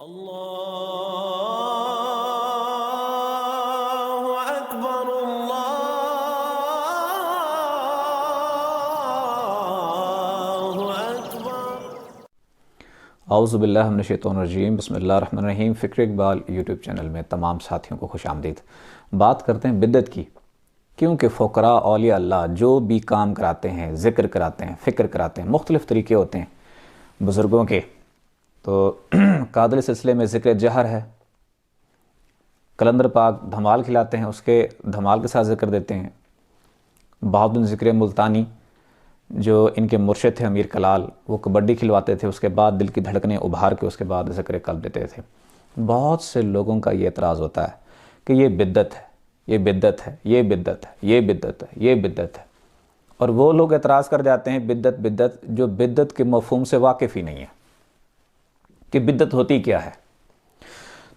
اللہ اکبر اللہ اکبر۔ اعوذ باللہ من الشیطان الرجیم، بسم اللہ الرحمن الرحیم۔ فکر اقبال یوٹیوب چینل میں تمام ساتھیوں کو خوش آمدید۔ بات کرتے ہیں بدعت کی، کیونکہ فقراء اولیاء اللہ جو بھی کام کراتے ہیں، ذکر کراتے ہیں، فکر کراتے ہیں، مختلف طریقے ہوتے ہیں بزرگوں کے۔ تو قادری سلسلے میں ذکر جہر ہے، کلندر پاک دھمال کھلاتے ہیں، اس کے دھمال کے ساتھ ذکر دیتے ہیں۔ بہادر ذکر ملتانی جو ان کے مرشد تھے امیر کلال، وہ کبڈی کھلواتے تھے، اس کے بعد دل کی دھڑکنیں ابھار کے اس کے بعد ذکر قلب دیتے تھے۔ بہت سے لوگوں کا یہ اعتراض ہوتا ہے کہ یہ بدعت ہے، یہ بدعت ہے، یہ بدعت ہے، یہ بدعت ہے، یہ بدعت ہے، اور وہ لوگ اعتراض کر جاتے ہیں بدعت بدعت، جو بدعت کے مفہوم سے واقف ہی نہیں ہے کہ بدعت ہوتی کیا ہے۔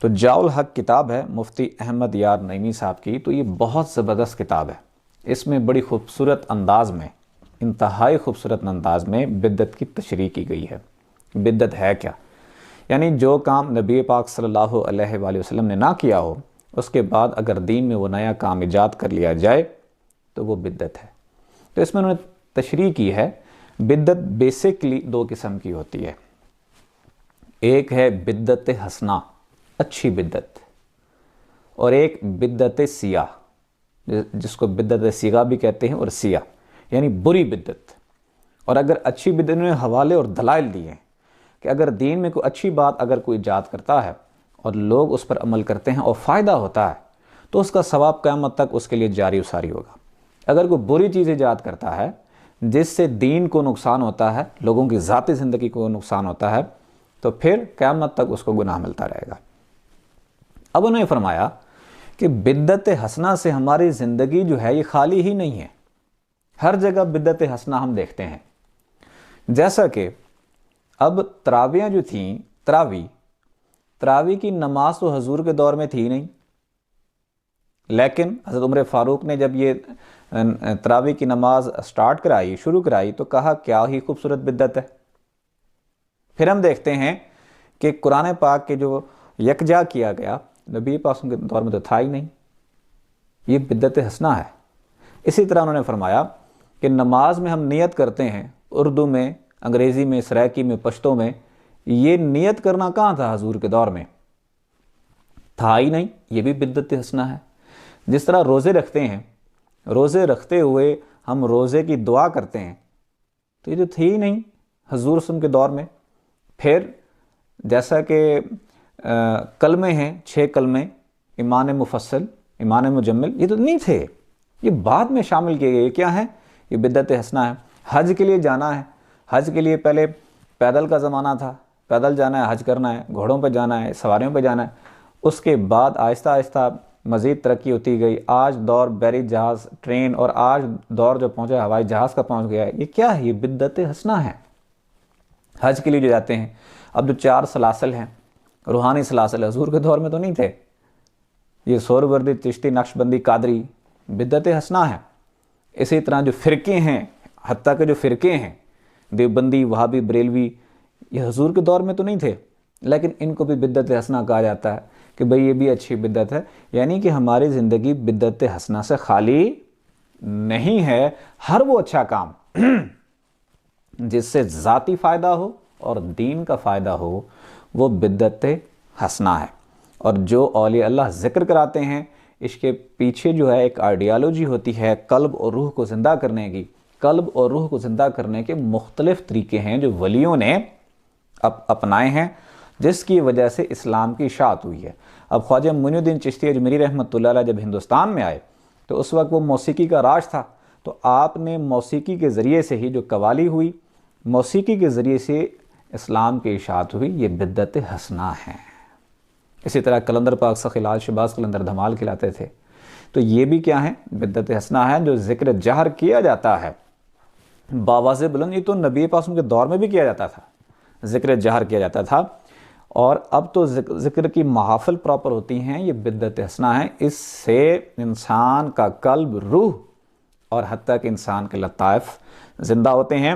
تو جاء الحق کتاب ہے مفتی احمد یار نعیمی صاحب کی، تو یہ بہت زبردست کتاب ہے۔ اس میں بڑی خوبصورت انداز میں، انتہائی خوبصورت انداز میں بدعت کی تشریح کی گئی ہے۔ بدعت ہے کیا؟ یعنی جو کام نبی پاک صلی اللہ علیہ وآلہ وسلم نے نہ کیا ہو، اس کے بعد اگر دین میں وہ نیا کام ایجاد کر لیا جائے تو وہ بدعت ہے۔ تو اس میں انہوں نے تشریح کی ہے، بدعت بیسکلی دو قسم کی ہوتی ہے۔ ایک ہے بدعت حسنہ، اچھی بدعت، اور ایک بدعت سیاہ، جس کو بدعت سیغہ بھی کہتے ہیں، اور سیاہ یعنی بری بدعت۔ اور اگر اچھی بدعت نے حوالے اور دلائل دیے ہیں کہ اگر دین میں کوئی اچھی بات اگر کوئی ایجاد کرتا ہے اور لوگ اس پر عمل کرتے ہیں اور فائدہ ہوتا ہے تو اس کا ثواب قیامت تک اس کے لیے جاری و ساری ہوگا۔ اگر کوئی بری چیز ایجاد کرتا ہے جس سے دین کو نقصان ہوتا ہے، لوگوں کی ذاتی زندگی کو نقصان ہوتا ہے، تو پھر قیامت تک اس کو گناہ ملتا رہے گا۔ اب انہوں نے فرمایا کہ بدعت حسنہ سے ہماری زندگی جو ہے یہ خالی ہی نہیں ہے، ہر جگہ بدعت حسنہ ہم دیکھتے ہیں۔ جیسا کہ اب تراویاں جو تھیں، تراوی کی نماز تو حضور کے دور میں تھی نہیں، لیکن حضرت عمر فاروق نے جب یہ تراوی کی نماز سٹارٹ کرائی، شروع کرائی، تو کہا کیا ہی خوبصورت بدعت ہے۔ پھر ہم دیکھتے ہیں کہ قرآن پاک کے جو یکجا کیا گیا، نبی پاک کے دور میں تو تھا ہی نہیں، یہ بدعت حسنہ ہے۔ اسی طرح انہوں نے فرمایا کہ نماز میں ہم نیت کرتے ہیں، اردو میں، انگریزی میں، سرائکی میں، پشتو میں، یہ نیت کرنا کہاں تھا حضور کے دور میں؟ تھا ہی نہیں، یہ بھی بدعت حسنہ ہے۔ جس طرح روزے رکھتے ہیں، روزے رکھتے ہوئے ہم روزے کی دعا کرتے ہیں، تو یہ تو تھی ہی نہیں حضور صلی اللہ علیہ وسلم کے دور میں۔ پھر جیسا کہ کلمے ہیں، 6 کلمے، ایمان مفصل، ایمان مجمل، یہ تو نہیں تھے، یہ بعد میں شامل کیے گئے۔ کیا ہیں؟ یہ بدعت حسنہ ہے۔ حج کے لیے جانا ہے، حج کے لیے پہلے پیدل کا زمانہ تھا، پیدل جانا ہے، حج کرنا ہے، گھوڑوں پہ جانا ہے، سواریوں پہ جانا ہے۔ اس کے بعد آہستہ آہستہ مزید ترقی ہوتی گئی، آج دور بحری جہاز، ٹرین، اور آج دور جو پہنچا ہوائی جہاز کا پہنچ گیا ہے۔ یہ کیا ہے؟ یہ بدعت حسنہ ہے۔ حج کے لیے جو جاتے ہیں، اب جو 4 سلاسل ہیں، روحانی سلاسل، حضور کے دور میں تو نہیں تھے۔ یہ سہروردی، چشتی، نقش بندی، قادری، بدعت حسنہ ہے۔ اسی طرح جو فرقے ہیں، حتیٰ کہ جو فرقے ہیں، دیوبندی، وہابی، بریلوی، یہ حضور کے دور میں تو نہیں تھے، لیکن ان کو بھی بدعت حسنہ کہا جاتا ہے کہ بھئی یہ بھی اچھی بدعت ہے۔ یعنی کہ ہماری زندگی بدعت حسنہ سے خالی نہیں ہے، ہر وہ اچھا کام جس سے ذاتی فائدہ ہو اور دین کا فائدہ ہو، وہ بدعت حسنہ ہے۔ اور جو اولیاء اللہ ذکر کراتے ہیں، اس کے پیچھے جو ہے ایک آئیڈیالوجی ہوتی ہے قلب اور روح کو زندہ کرنے کی۔ قلب اور روح کو زندہ کرنے کے مختلف طریقے ہیں جو ولیوں نے اپنائے ہیں، جس کی وجہ سے اسلام کی اشاعت ہوئی ہے۔ اب خواجہ معین الدین چشتی اجمیری رحمۃ اللہ علیہ جب ہندوستان میں آئے تو اس وقت وہ موسیقی کا راج تھا، تو آپ نے موسیقی کے ذریعے سے ہی جو قوالی ہوئی، موسیقی کے ذریعے سے اسلام کی اشاعت ہوئی، یہ بدعت حسنہ ہے۔ اسی طرح کلندر پاک سخی لال شہباز کلندر دھمال کھلاتے تھے، تو یہ بھی کیا ہے؟ بدعت حسنہ ہے۔ جو ذکر جہر کیا جاتا ہے باواز بلند، یہ تو نبی پاک کے دور میں بھی کیا جاتا تھا، ذکر جہر کیا جاتا تھا، اور اب تو ذکر کی محافل پراپر ہوتی ہیں، یہ بدعت حسنہ ہے۔ اس سے انسان کا قلب، روح اور حتیٰ کہ انسان کے لطائف زندہ ہوتے ہیں۔